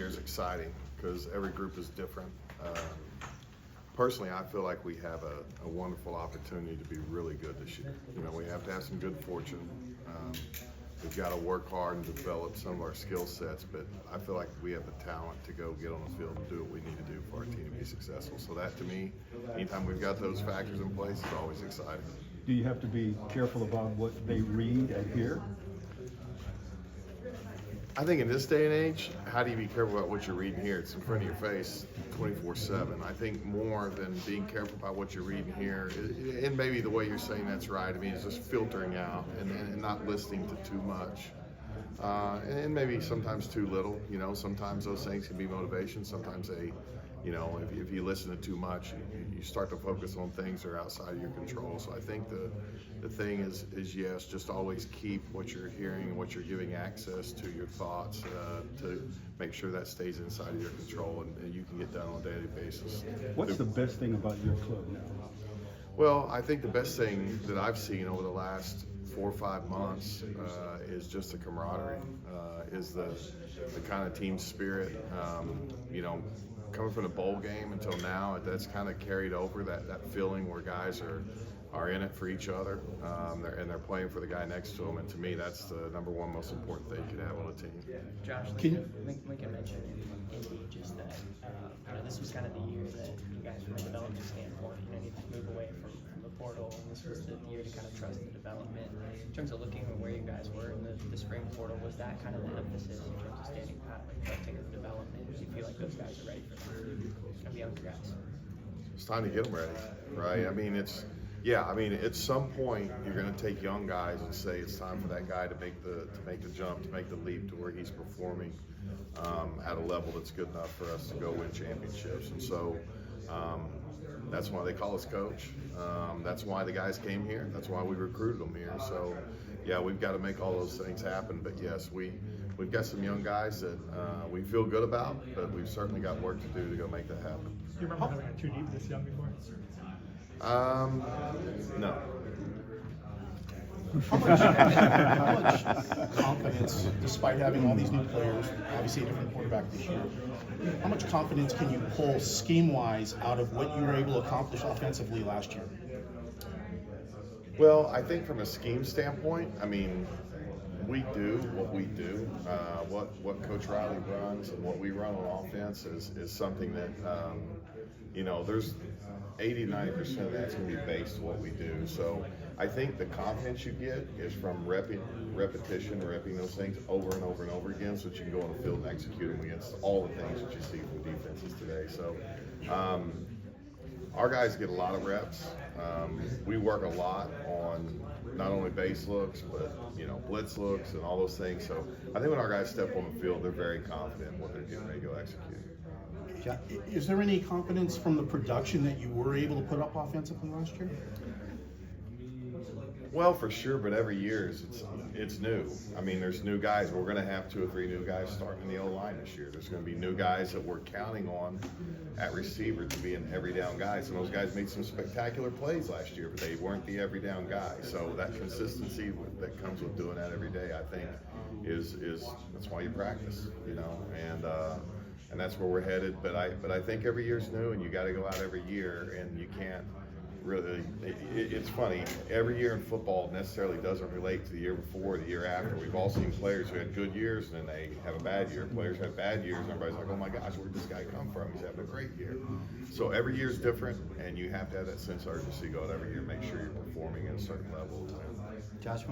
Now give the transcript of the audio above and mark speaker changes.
Speaker 1: year is exciting because every group is different. Personally, I feel like we have a wonderful opportunity to be really good this year. You know, we have to have some good fortune. We've got to work hard and develop some of our skill sets, but I feel like we have the talent to go get on the field and do what we need to do for our team to be successful. So that, to me, anytime we've got those factors in place, it's always exciting.
Speaker 2: Do you have to be careful about what they read and hear?
Speaker 1: I think in this day and age, how do you be careful about what you're reading here? It's in front of your face 24/7. I think more than being careful about what you're reading here, and maybe the way you're saying that's right, I mean, it's just filtering out and not listening to too much. And maybe sometimes too little. You know, sometimes those things can be motivation. Sometimes they, you know, if you listen to too much, you start to focus on things that are outside of your control. So I think the thing is yes, just always keep what you're hearing and what you're giving access to your thoughts to make sure that stays inside of your control and you can get done on a daily basis.
Speaker 2: What's the best thing about your club now?
Speaker 1: Well, I think the best thing that I've seen over the last 4 or 5 months is just the camaraderie, is the kind of team spirit. You know, coming from the bowl game until now, that's kind of carried over that feeling where guys are in it for each other, and they're playing for the guy next to them. And to me, that's the number one most important thing you could have on a team.
Speaker 3: Josh, Lincoln mentioned Indy just that this was kind of the year that you guys, from a development standpoint, needed to move away from the portal, and this was the year to kind of trust the development. In terms of looking at where you guys were in the spring portal, was that kind of the emphasis in terms of standing pat, like trusting the development? Do you feel like those guys are ready for that? Of younger guys.
Speaker 1: It's time to get them ready, right? I mean, at some point you're going to take young guys and say it's time for that guy to make the jump, to make the leap to where he's performing at a level that's good enough for us to go win championships. And so that's why they call us coach. That's why the guys came here. That's why we recruited them here. So yeah, we've got to make all those things happen. But yes, we've got some young guys that we feel good about, but we've certainly got work to do to go make that happen.
Speaker 4: Do you remember having a 2 deep this young before?
Speaker 1: No.
Speaker 5: How much confidence, despite having all these new players, obviously a different quarterback this year, how much confidence can you pull scheme-wise out of what you were able to accomplish offensively last year?
Speaker 1: Well, I think from a scheme standpoint, I mean, we do what we do. What Coach Riley runs and what we run on offense is something that, you know, there's 80-90% of that's going to be based on what we do. So I think the confidence you get is from repetition, repping those things over and over and over again so that you can go on the field and execute them against all the things that you see from defenses today. So our guys get a lot of reps. We work a lot on not only base looks, but, you know, blitz looks and all those things. So I think when our guys step on the field, they're very confident in what they're getting ready to go execute.
Speaker 5: Is there any confidence from the production that you were able to put up offensively last year?
Speaker 1: Well, for sure, but every year it's new. I mean, there's new guys. We're going to have 2 or 3 new guys starting in the O-line this year. There's going to be new guys that we're counting on at receiver to be an every down guys. And those guys made some spectacular plays last year, but they weren't the every down guy. So that consistency that comes with doing that every day, I think, is that's why you practice, you know, and that's where we're headed. But I think every year's new, and you got to go out every year, and you can't really. It's funny. Every year in football necessarily doesn't relate to the year before, or the year after. We've all seen players who had good years and then they have a bad year. Players have bad years, and everybody's like, "Oh my gosh, where'd this guy come from? He's having a great year." So every year's different, and you have to have that sense of urgency. Go out every year, make sure you're performing at a certain level.
Speaker 6: Josh,